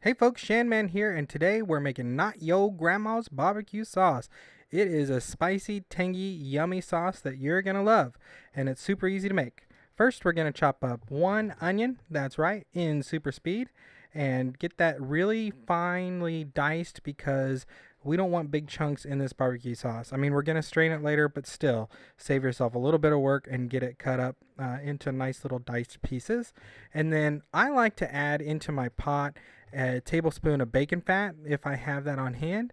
Hey folks, Shanman here, and today we're making Not Yo Grandma's barbecue sauce. It is a spicy, tangy, yummy sauce that you're going to love, and it's super easy to make. First, we're going to chop up one onion, that's right, in super speed, and get that really finely diced because we don't want big chunks in this barbecue sauce. I mean, we're going to strain it later, but still, save yourself a little bit of work and get it cut up into nice little diced pieces. And then I like to add into my pot a tablespoon of bacon fat if I have that on hand,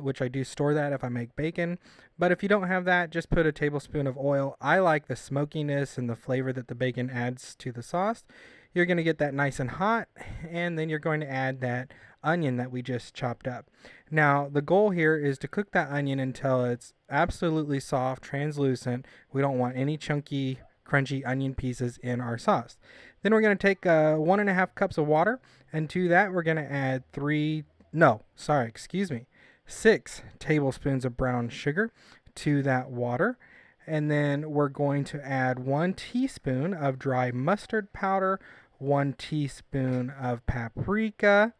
which I do store that if I make bacon. But if you don't have that, just put a tablespoon of oil. I like the smokiness and the flavor that the bacon adds to the sauce. You're going to get that nice and hot, and then you're going to add that onion that we just chopped up. Now, the goal here is to cook that onion until it's absolutely soft, translucent. We don't want any chunky, crunchy onion pieces in our sauce. Then we're going to take 1.5 cups of water, and to that we're going to add 6 tablespoons of brown sugar to that water. And then we're going to add 1 teaspoon of dry mustard powder, 1 teaspoon of paprika,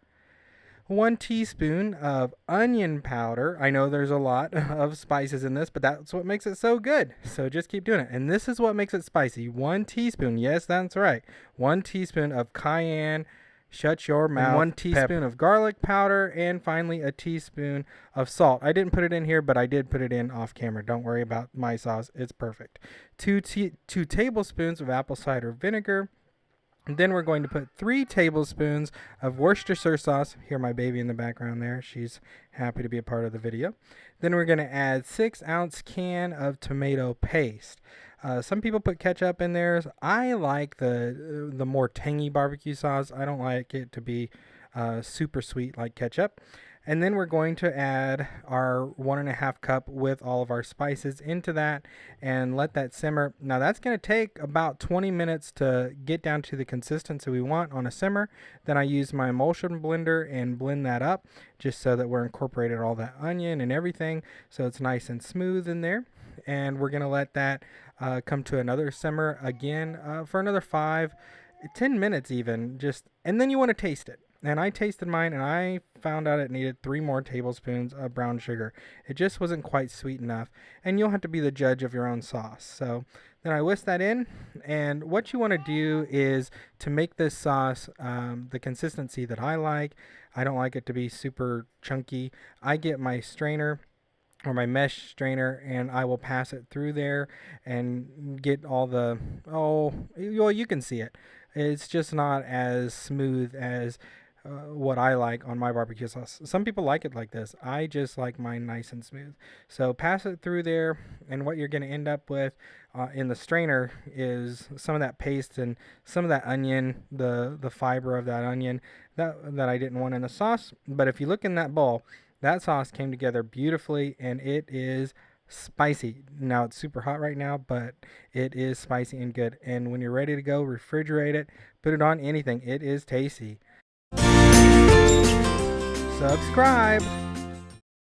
1 teaspoon of onion powder. I know there's a lot of spices in this, but that's what makes it so good. So just keep doing it. And this is what makes it spicy. 1 teaspoon, yes, that's right. 1 teaspoon of cayenne, shut your mouth, and 1 teaspoon of garlic powder, and finally a teaspoon of salt. I didn't put it in here, but I did put it in off camera. Don't worry about my sauce. It's perfect. 2 tablespoons of apple cider vinegar. And then we're going to put 3 tablespoons of Worcestershire sauce. Hear my baby in the background there. She's happy to be a part of the video. Then we're going to add 6-ounce can of tomato paste. Some people put ketchup in theirs. I like the more tangy barbecue sauce. I don't like it to be super sweet like ketchup. And then we're going to add our 1.5 cup with all of our spices into that and let that simmer. Now that's going to take about 20 minutes to get down to the consistency we want on a simmer. Then I use my emulsion blender and blend that up just so that we're incorporated all that onion and everything so it's nice and smooth in there. And we're going to let that come to another simmer again for another 5-10 minutes even. And then you want to taste it. And I tasted mine, and I found out it needed 3 more tablespoons of brown sugar. It just wasn't quite sweet enough, and you'll have to be the judge of your own sauce. So then I whisk that in, and what you want to do is to make this sauce the consistency that I like. I don't like it to be super chunky. I get my strainer or my mesh strainer, and I will pass it through there and get all the, you can see it. It's just not as smooth as what I like on my barbecue sauce. Some people like it like this. I just like mine nice and smooth. So pass it through there, and what you're going to end up with in the strainer is some of that paste and some of that onion, the fiber of that onion that I didn't want in the sauce. But if you look in that bowl, that sauce came together beautifully, and it is spicy. Now it's super hot right now, but it is spicy and good. And when you're ready to go, refrigerate it, put it on anything. It is tasty. Subscribe.